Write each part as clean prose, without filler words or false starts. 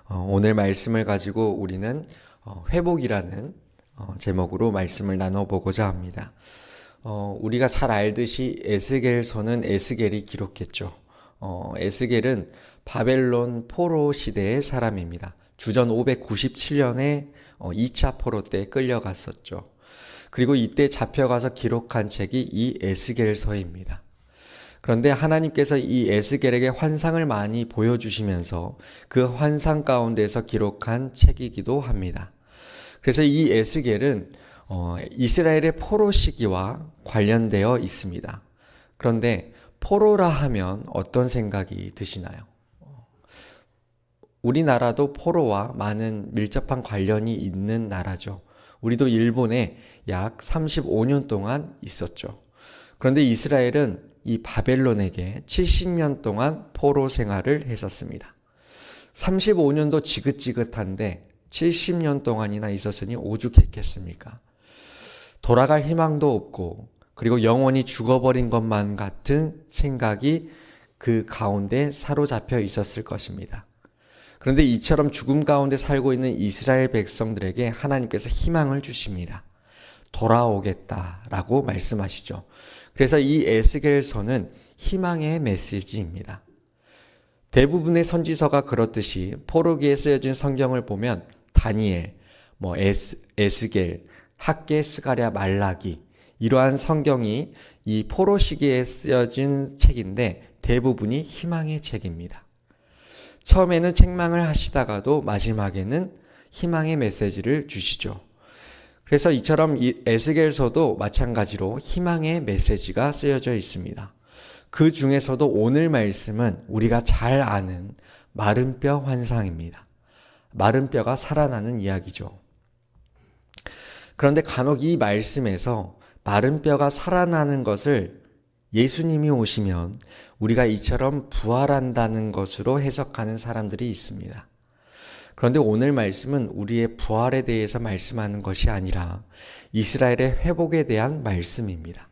오늘 말씀을 가지고 우리는 회복이라는 제목으로 말씀을 나눠보고자 합니다. 우리가 잘 알듯이 에스겔서는 에스겔이 기록했죠. 에스겔은 바벨론 포로 시대의 사람입니다. 주전 597년에 2차 포로 때 끌려갔었죠. 그리고 이때 잡혀가서 기록한 책이 이 에스겔서입니다. 그런데 하나님께서 이 에스겔에게 환상을 많이 보여주시면서 그 환상 가운데서 기록한 책이기도 합니다. 그래서 이 에스겔은 이스라엘의 포로 시기와 관련되어 있습니다. 그런데 포로라 하면 어떤 생각이 드시나요? 우리나라도 포로와 많은 밀접한 관련이 있는 나라죠. 우리도 일본에 약 35년 동안 있었죠. 그런데 이스라엘은 이 바벨론에게 70년 동안 포로 생활을 했었습니다. 35년도 지긋지긋한데 70년 동안이나 있었으니 오죽했겠습니까? 돌아갈 희망도 없고 그리고 영원히 죽어버린 것만 같은 생각이 그 가운데 사로잡혀 있었을 것입니다. 그런데 이처럼 죽음 가운데 살고 있는 이스라엘 백성들에게 하나님께서 희망을 주십니다. 돌아오겠다라고 말씀하시죠. 그래서 이 에스겔서는 희망의 메시지입니다. 대부분의 선지서가 그렇듯이 포로기에 쓰여진 성경을 보면 다니엘, 에스겔, 학개, 스가랴, 말라기 이러한 성경이 이 포로 시기에 쓰여진 책인데 대부분이 희망의 책입니다. 처음에는 책망을 하시다가도 마지막에는 희망의 메시지를 주시죠. 그래서 이처럼 이 에스겔서도 마찬가지로 희망의 메시지가 쓰여져 있습니다. 그 중에서도 오늘 말씀은 우리가 잘 아는 마른 뼈 환상입니다. 마른 뼈가 살아나는 이야기죠. 그런데 간혹 이 말씀에서 마른 뼈가 살아나는 것을 예수님이 오시면 우리가 이처럼 부활한다는 것으로 해석하는 사람들이 있습니다. 그런데 오늘 말씀은 우리의 부활에 대해서 말씀하는 것이 아니라 이스라엘의 회복에 대한 말씀입니다.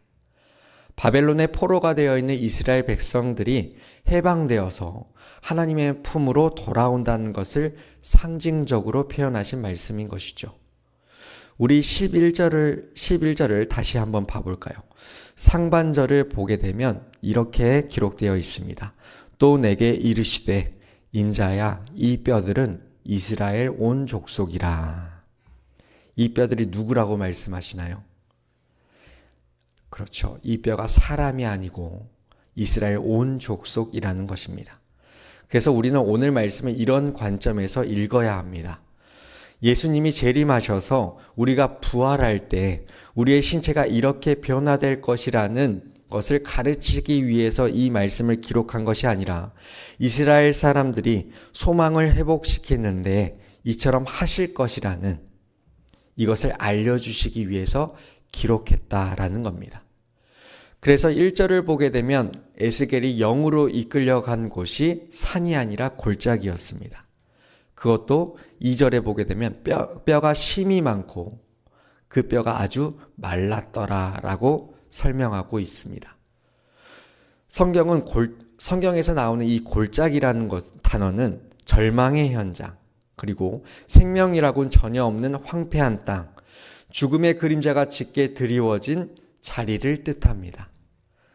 바벨론의 포로가 되어 있는 이스라엘 백성들이 해방되어서 하나님의 품으로 돌아온다는 것을 상징적으로 표현하신 말씀인 것이죠. 우리 11절을 다시 한번 봐볼까요? 상반절을 보게 되면 이렇게 기록되어 있습니다. 또 내게 이르시되 인자야 이 뼈들은 이스라엘 온 족속이라. 이 뼈들이 누구라고 말씀하시나요? 그렇죠. 이 뼈가 사람이 아니고 이스라엘 온 족속이라는 것입니다. 그래서 우리는 오늘 말씀을 이런 관점에서 읽어야 합니다. 예수님이 재림하셔서 우리가 부활할 때 우리의 신체가 이렇게 변화될 것이라는 것을 가르치기 위해서 이 말씀을 기록한 것이 아니라 이스라엘 사람들이 소망을 회복시키는데 이처럼 하실 것이라는 이것을 알려주시기 위해서 기록했다라는 겁니다. 그래서 1절을 보게 되면 에스겔이 영으로 이끌려간 곳이 산이 아니라 골짜기였습니다. 그것도 2절에 보게 되면 뼈가 심이 많고 그 뼈가 아주 말랐더라라고 설명하고 있습니다. 성경에서 나오는 이 골짜기라는 단어는 절망의 현장, 그리고 생명이라고는 전혀 없는 황폐한 땅, 죽음의 그림자가 짙게 드리워진 자리를 뜻합니다.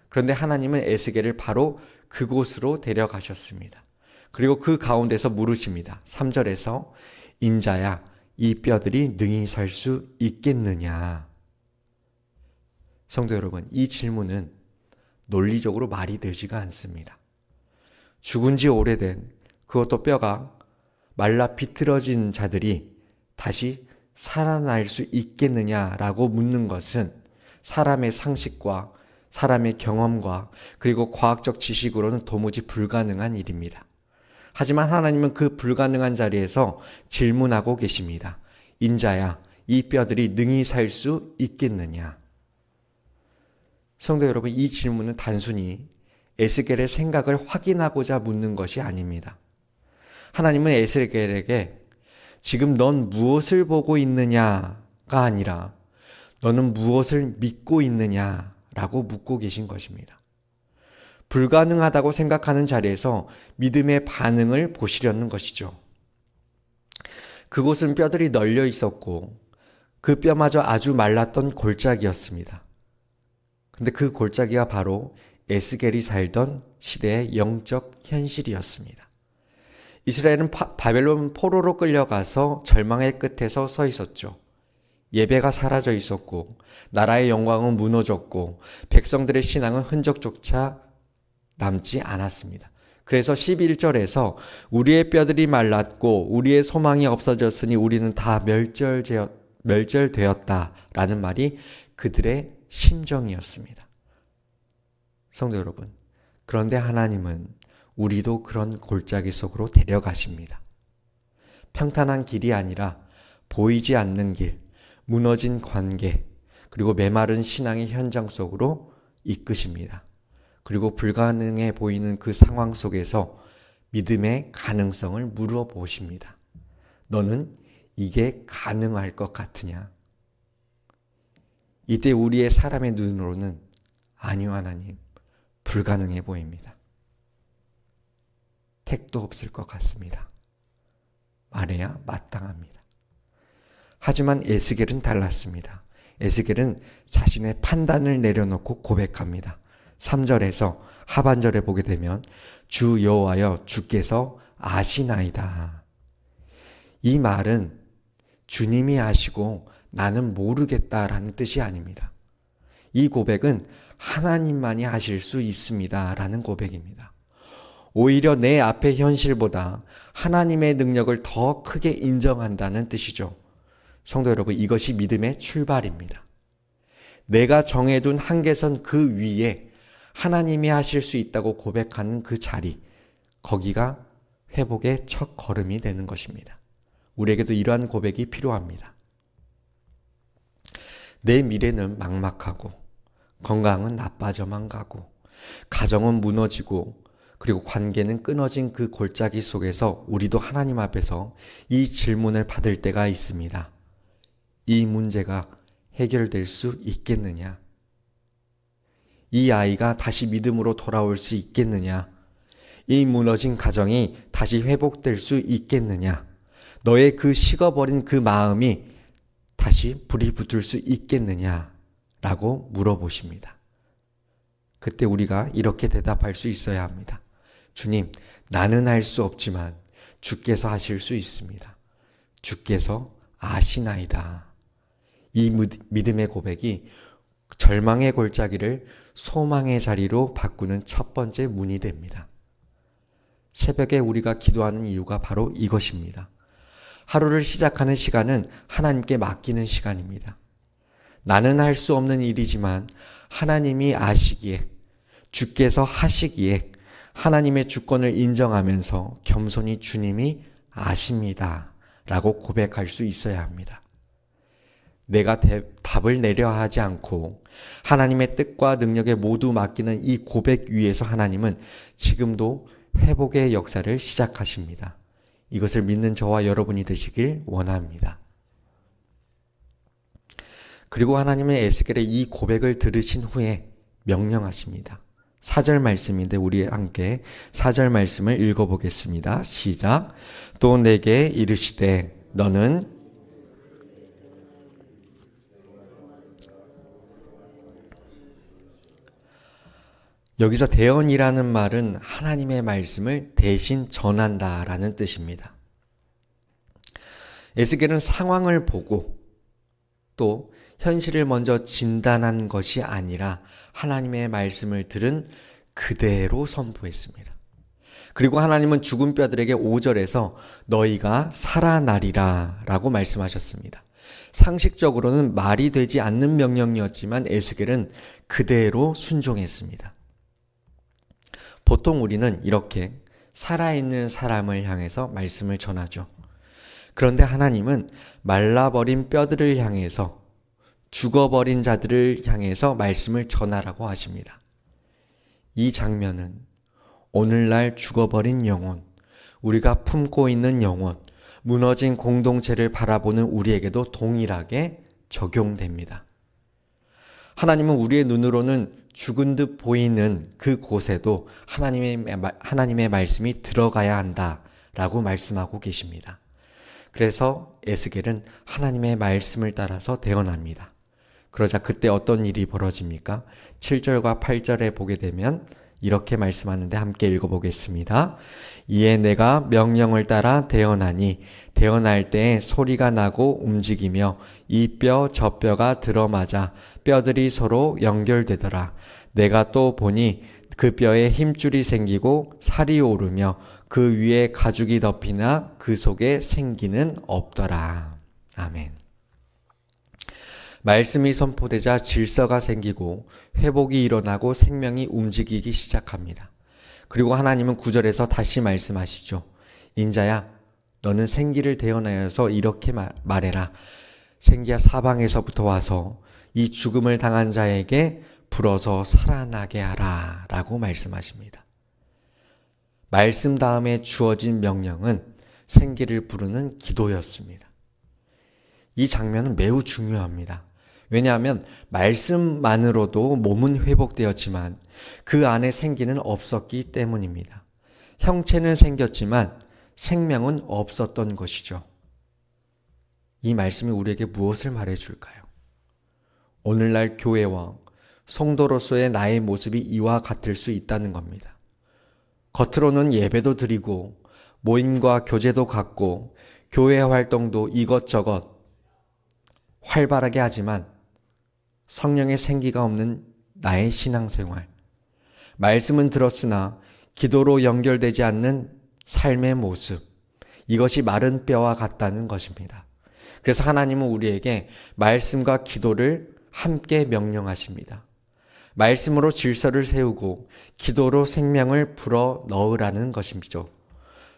그런데 하나님은 에스겔을 바로 그곳으로 데려가셨습니다. 그리고 그 가운데서 물으십니다. 3절에서 인자야 이 뼈들이 능히 살 수 있겠느냐. 성도 여러분, 이 질문은 논리적으로 말이 되지가 않습니다. 죽은 지 오래된 그것도 뼈가 말라 비틀어진 자들이 다시 살아날 수 있겠느냐라고 묻는 것은 사람의 상식과 사람의 경험과 그리고 과학적 지식으로는 도무지 불가능한 일입니다. 하지만 하나님은 그 불가능한 자리에서 질문하고 계십니다. 인자야, 이 뼈들이 능히 살 수 있겠느냐? 성도 여러분, 이 질문은 단순히 에스겔의 생각을 확인하고자 묻는 것이 아닙니다. 하나님은 에스겔에게 지금 넌 무엇을 보고 있느냐가 아니라 너는 무엇을 믿고 있느냐라고 묻고 계신 것입니다. 불가능하다고 생각하는 자리에서 믿음의 반응을 보시려는 것이죠. 그곳은 뼈들이 널려 있었고 그 뼈마저 아주 말랐던 골짜기였습니다. 근데 그 골짜기가 바로 에스겔이 살던 시대의 영적 현실이었습니다. 이스라엘은 바벨론 포로로 끌려가서 절망의 끝에서 서 있었죠. 예배가 사라져 있었고 나라의 영광은 무너졌고 백성들의 신앙은 흔적조차 남지 않았습니다. 그래서 11절에서 우리의 뼈들이 말랐고 우리의 소망이 없어졌으니 우리는 다 멸절되었다라는 말이 그들의 심정이었습니다. 성도 여러분, 그런데 하나님은 우리도 그런 골짜기 속으로 데려가십니다. 평탄한 길이 아니라 보이지 않는 길, 무너진 관계, 그리고 메마른 신앙의 현장 속으로 이끄십니다. 그리고 불가능해 보이는 그 상황 속에서 믿음의 가능성을 물어보십니다. 너는 이게 가능할 것 같으냐? 이때 우리의 사람의 눈으로는 아니요 하나님, 불가능해 보입니다. 택도 없을 것 같습니다. 말해야 마땅합니다. 하지만 에스겔은 달랐습니다. 에스겔은 자신의 판단을 내려놓고 고백합니다. 3절에서 하반절에 보게 되면 주 여호와여 주께서 아시나이다. 이 말은 주님이 아시고 나는 모르겠다라는 뜻이 아닙니다. 이 고백은 하나님만이 아실 수 있습니다 라는 고백입니다. 오히려 내 앞의 현실보다 하나님의 능력을 더 크게 인정한다는 뜻이죠. 성도 여러분, 이것이 믿음의 출발입니다. 내가 정해둔 한계선 그 위에 하나님이 하실 수 있다고 고백하는 그 자리, 거기가 회복의 첫 걸음이 되는 것입니다. 우리에게도 이러한 고백이 필요합니다. 내 미래는 막막하고 건강은 나빠져만 가고 가정은 무너지고 그리고 관계는 끊어진 그 골짜기 속에서 우리도 하나님 앞에서 이 질문을 받을 때가 있습니다. 이 문제가 해결될 수 있겠느냐? 이 아이가 다시 믿음으로 돌아올 수 있겠느냐? 이 무너진 가정이 다시 회복될 수 있겠느냐? 너의 그 식어버린 그 마음이 다시 불이 붙을 수 있겠느냐? 라고 물어보십니다. 그때 우리가 이렇게 대답할 수 있어야 합니다. 주님, 나는 할 수 없지만 주께서 하실 수 있습니다. 주께서 아시나이다. 이 믿음의 고백이 절망의 골짜기를 소망의 자리로 바꾸는 첫 번째 문이 됩니다. 새벽에 우리가 기도하는 이유가 바로 이것입니다. 하루를 시작하는 시간은 하나님께 맡기는 시간입니다. 나는 할 수 없는 일이지만 하나님이 아시기에, 주께서 하시기에 하나님의 주권을 인정하면서 겸손히 주님이 아십니다 라고 고백할 수 있어야 합니다. 내가 답을 내려 하지 않고 하나님의 뜻과 능력에 모두 맡기는 이 고백 위에서 하나님은 지금도 회복의 역사를 시작하십니다. 이것을 믿는 저와 여러분이 되시길 원합니다. 그리고 하나님은 에스겔의 이 고백을 들으신 후에 명령하십니다. 4절 말씀인데 우리 함께 4절 말씀을 읽어보겠습니다. 시작. 또 내게 이르시되 너는 여기서 대언이라는 말은 하나님의 말씀을 대신 전한다라는 뜻입니다. 에스겔은 상황을 보고 또 현실을 먼저 진단한 것이 아니라 하나님의 말씀을 들은 그대로 선포했습니다. 그리고 하나님은 죽은 뼈들에게 5절에서 너희가 살아나리라 라고 말씀하셨습니다. 상식적으로는 말이 되지 않는 명령이었지만 에스겔은 그대로 순종했습니다. 보통 우리는 이렇게 살아있는 사람을 향해서 말씀을 전하죠. 그런데 하나님은 말라버린 뼈들을 향해서, 죽어버린 자들을 향해서 말씀을 전하라고 하십니다. 이 장면은 오늘날 죽어버린 영혼, 우리가 품고 있는 영혼, 무너진 공동체를 바라보는 우리에게도 동일하게 적용됩니다. 하나님은 우리의 눈으로는 죽은 듯 보이는 그 곳에도 하나님의 말씀이 들어가야 한다라고 말씀하고 계십니다. 그래서 에스겔은 하나님의 말씀을 따라서 대언합니다. 그러자 그때 어떤 일이 벌어집니까? 7절과 8절에 보게 되면 이렇게 말씀하는데 함께 읽어보겠습니다. 이에 내가 명령을 따라 대언하니 대언할 때 소리가 나고 움직이며 이 뼈 저 뼈가 들어맞아 뼈들이 서로 연결되더라. 내가 또 보니 그 뼈에 힘줄이 생기고 살이 오르며 그 위에 가죽이 덮이나 그 속에 생기는 없더라. 아멘. 말씀이 선포되자 질서가 생기고 회복이 일어나고 생명이 움직이기 시작합니다. 그리고 하나님은 9절에서 다시 말씀하시죠. 인자야, 너는 생기를 대언하여서 이렇게 말해라. 생기야, 사방에서부터 와서 이 죽음을 당한 자에게 불어서 살아나게 하라 라고 말씀하십니다. 말씀 다음에 주어진 명령은 생기를 부르는 기도였습니다. 이 장면은 매우 중요합니다. 왜냐하면 말씀만으로도 몸은 회복되었지만 그 안에 생기는 없었기 때문입니다. 형체는 생겼지만 생명은 없었던 것이죠. 이 말씀이 우리에게 무엇을 말해줄까요? 오늘날 교회와 성도로서의 나의 모습이 이와 같을 수 있다는 겁니다. 겉으로는 예배도 드리고 모임과 교제도 갖고 교회 활동도 이것저것 활발하게 하지만 성령의 생기가 없는 나의 신앙생활, 말씀은 들었으나 기도로 연결되지 않는 삶의 모습, 이것이 마른 뼈와 같다는 것입니다. 그래서 하나님은 우리에게 말씀과 기도를 함께 명령하십니다. 말씀으로 질서를 세우고 기도로 생명을 불어 넣으라는 것이죠.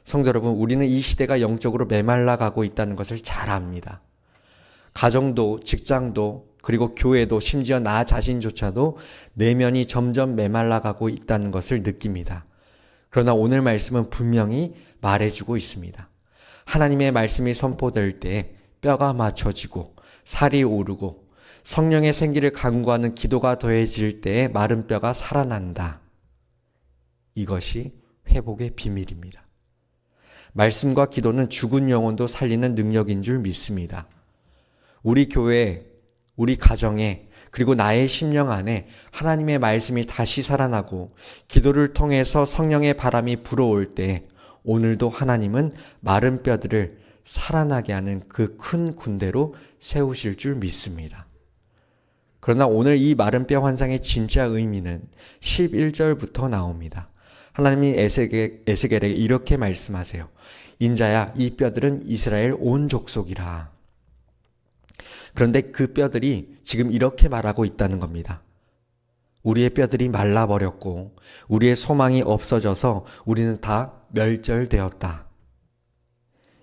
성도 여러분, 우리는 이 시대가 영적으로 메말라 가고 있다는 것을 잘 압니다. 가정도, 직장도, 그리고 교회도, 심지어 나 자신조차도 내면이 점점 메말라 가고 있다는 것을 느낍니다. 그러나 오늘 말씀은 분명히 말해주고 있습니다. 하나님의 말씀이 선포될 때 뼈가 맞춰지고 살이 오르고 성령의 생기를 간구하는 기도가 더해질 때에 마른 뼈가 살아난다. 이것이 회복의 비밀입니다. 말씀과 기도는 죽은 영혼도 살리는 능력인 줄 믿습니다. 우리 교회에, 우리 가정에, 그리고 나의 심령 안에 하나님의 말씀이 다시 살아나고 기도를 통해서 성령의 바람이 불어올 때 오늘도 하나님은 마른 뼈들을 살아나게 하는 그 큰 군대로 세우실 줄 믿습니다. 그러나 오늘 이 마른 뼈 환상의 진짜 의미는 11절부터 나옵니다. 하나님이 에스겔에게 이렇게 말씀하세요. 인자야, 이 뼈들은 이스라엘 온 족속이라. 그런데 그 뼈들이 지금 이렇게 말하고 있다는 겁니다. 우리의 뼈들이 말라버렸고 우리의 소망이 없어져서 우리는 다 멸절되었다.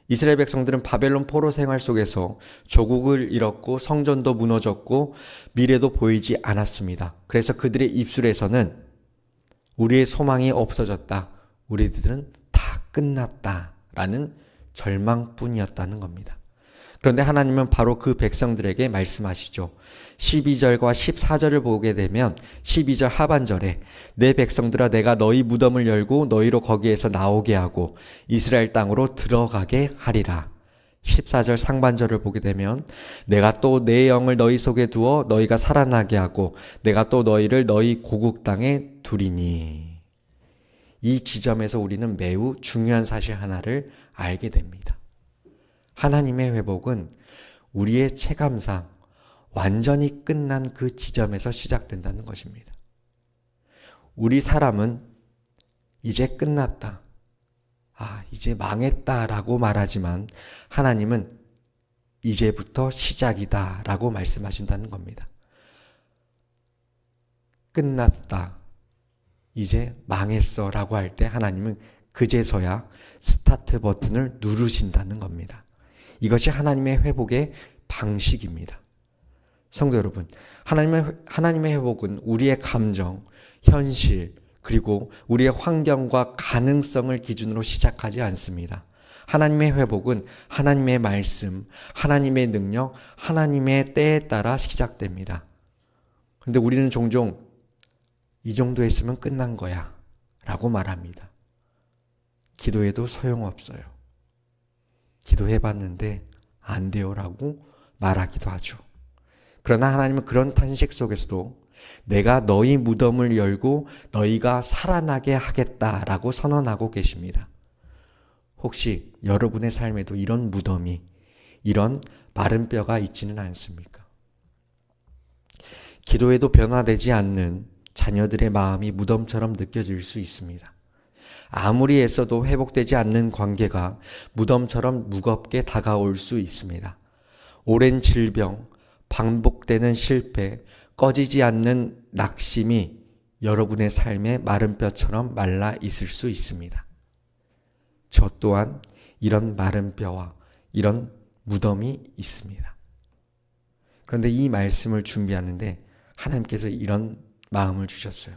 이스라엘 백성들은 바벨론 포로 생활 속에서 조국을 잃었고 성전도 무너졌고 미래도 보이지 않았습니다. 그래서 그들의 입술에서는 우리의 소망이 없어졌다. 우리들은 다 끝났다. 라는 절망뿐이었다는 겁니다. 그런데 하나님은 바로 그 백성들에게 말씀하시죠. 12절과 14절을 보게 되면 12절 하반절에 내 백성들아 내가 너희 무덤을 열고 너희로 거기에서 나오게 하고 이스라엘 땅으로 들어가게 하리라. 14절 상반절을 보게 되면 내가 또 내 영을 너희 속에 두어 너희가 살아나게 하고 내가 또 너희를 너희 고국 땅에 두리니. 이 지점에서 우리는 매우 중요한 사실 하나를 알게 됩니다. 하나님의 회복은 우리의 체감상 완전히 끝난 그 지점에서 시작된다는 것입니다. 우리 사람은 이제 끝났다. 이제 망했다라고 말하지만 하나님은 이제부터 시작이다라고 말씀하신다는 겁니다. 끝났다. 이제 망했어라고 할 때 하나님은 그제서야 스타트 버튼을 누르신다는 겁니다. 이것이 하나님의 회복의 방식입니다. 성도 여러분, 하나님의 회복은 우리의 감정, 현실, 그리고 우리의 환경과 가능성을 기준으로 시작하지 않습니다. 하나님의 회복은 하나님의 말씀, 하나님의 능력, 하나님의 때에 따라 시작됩니다. 그런데 우리는 종종 이 정도 했으면 끝난 거야 라고 말합니다. 기도해도 소용없어요. 기도해봤는데 안 돼요라고 말하기도 하죠. 그러나 하나님은 그런 탄식 속에서도 내가 너희 무덤을 열고 너희가 살아나게 하겠다라고 선언하고 계십니다. 혹시 여러분의 삶에도 이런 무덤이, 이런 마른 뼈가 있지는 않습니까? 기도해도 변화되지 않는 자녀들의 마음이 무덤처럼 느껴질 수 있습니다. 아무리 애써도 회복되지 않는 관계가 무덤처럼 무겁게 다가올 수 있습니다. 오랜 질병, 반복되는 실패, 꺼지지 않는 낙심이 여러분의 삶의 마른 뼈처럼 말라 있을 수 있습니다. 저 또한 이런 마른 뼈와 이런 무덤이 있습니다. 그런데 이 말씀을 준비하는데 하나님께서 이런 마음을 주셨어요.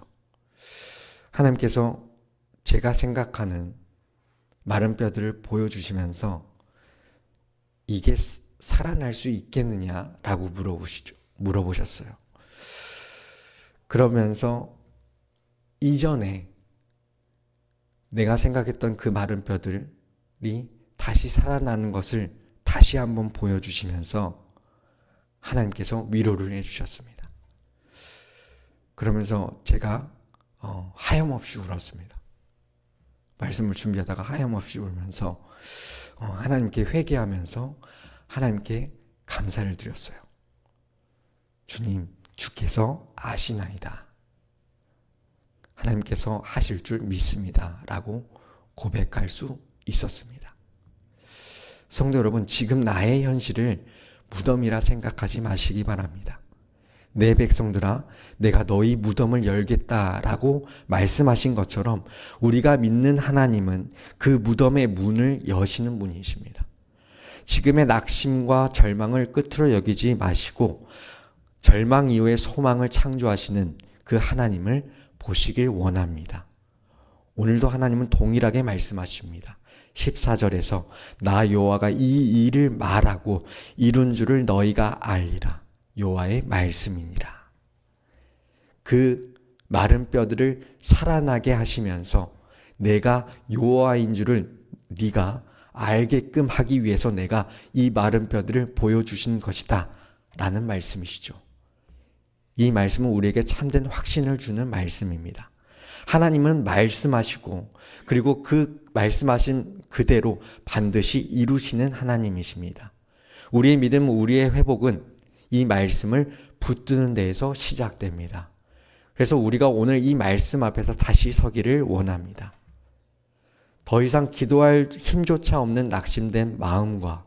하나님께서 제가 생각하는 마른 뼈들을 보여주시면서 이게 살아날 수 있겠느냐라고 물어보셨어요. 그러면서 이전에 내가 생각했던 그 마른 뼈들이 다시 살아나는 것을 다시 한번 보여주시면서 하나님께서 위로를 해주셨습니다. 그러면서 제가 하염없이 울었습니다. 말씀을 준비하다가 하염없이 울면서 하나님께 회개하면서 하나님께 감사를 드렸어요. 주님, 주께서 아시나이다. 하나님께서 하실 줄 믿습니다. 라고 고백할 수 있었습니다. 성도 여러분, 지금 나의 현실을 무덤이라 생각하지 마시기 바랍니다. 내 백성들아, 내가 너희 무덤을 열겠다라고 말씀하신 것처럼 우리가 믿는 하나님은 그 무덤의 문을 여시는 분이십니다. 지금의 낙심과 절망을 끝으로 여기지 마시고 절망 이후에 소망을 창조하시는 그 하나님을 보시길 원합니다. 오늘도 하나님은 동일하게 말씀하십니다. 14절에서 나 여호와가 이 일을 말하고 이룬 줄을 너희가 알리라. 여호와의 말씀이니라. 그 마른 뼈들을 살아나게 하시면서 내가 여호와인 줄을 네가 알게끔 하기 위해서 내가 이 마른 뼈들을 보여주신 것이다 라는 말씀이시죠. 이 말씀은 우리에게 참된 확신을 주는 말씀입니다. 하나님은 말씀하시고 그리고 그 말씀하신 그대로 반드시 이루시는 하나님이십니다. 우리의 믿음, 우리의 회복은 이 말씀을 붙드는 데에서 시작됩니다. 그래서 우리가 오늘 이 말씀 앞에서 다시 서기를 원합니다. 더 이상 기도할 힘조차 없는 낙심된 마음과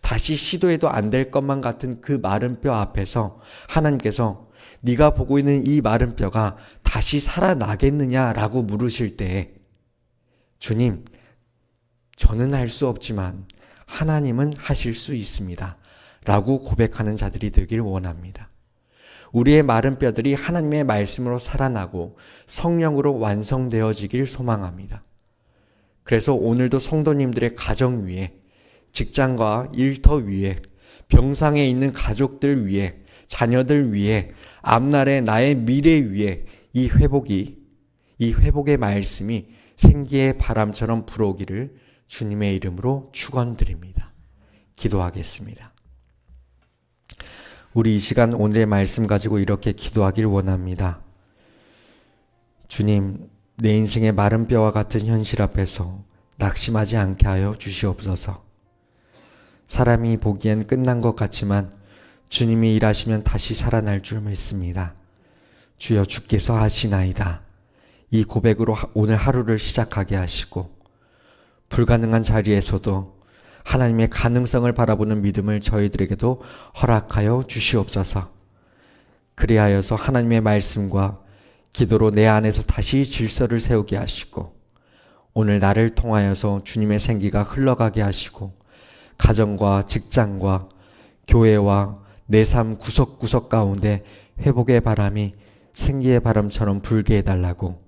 다시 시도해도 안 될 것만 같은 그 마른 뼈 앞에서 하나님께서 네가 보고 있는 이 마른 뼈가 다시 살아나겠느냐라고 물으실 때에 주님, 저는 할 수 없지만 하나님은 하실 수 있습니다. 라고 고백하는 자들이 되길 원합니다. 우리의 마른 뼈들이 하나님의 말씀으로 살아나고 성령으로 완성되어지길 소망합니다. 그래서 오늘도 성도님들의 가정 위에, 직장과 일터 위에, 병상에 있는 가족들 위에, 자녀들 위에, 앞날의 나의 미래 위에 이 회복의 말씀이 생기의 바람처럼 불어오기를 주님의 이름으로 축원드립니다. 기도하겠습니다. 우리 이 시간 오늘의 말씀 가지고 이렇게 기도하길 원합니다. 주님, 내 인생의 마른 뼈와 같은 현실 앞에서 낙심하지 않게 하여 주시옵소서. 사람이 보기엔 끝난 것 같지만 주님이 일하시면 다시 살아날 줄 믿습니다. 주여, 주께서 하시나이다. 이 고백으로 오늘 하루를 시작하게 하시고 불가능한 자리에서도 하나님의 가능성을 바라보는 믿음을 저희들에게도 허락하여 주시옵소서. 그리하여서 하나님의 말씀과 기도로 내 안에서 다시 질서를 세우게 하시고 오늘 나를 통하여서 주님의 생기가 흘러가게 하시고 가정과 직장과 교회와 내 삶 구석구석 가운데 회복의 바람이 생기의 바람처럼 불게 해달라고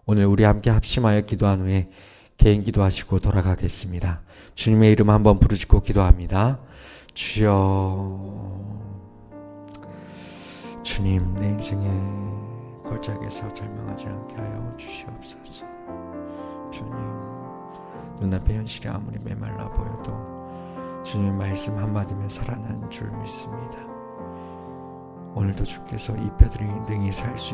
오늘 우리 함께 합심하여 기도한 후에 개인 기도하시고 돌아가겠습니다. 주님의 이름 한번 부르짖고 기도합니다. 주여, 주님, 내 인생의 골짜기에서 절망하지 않게 하여 주시옵소서. 주님, 눈앞의 현실이 아무리 메말라 보여도 주님의 말씀 한마디면 살아나는 줄 믿습니다. 오늘도 주께서 이 뼈들이 능히 살 수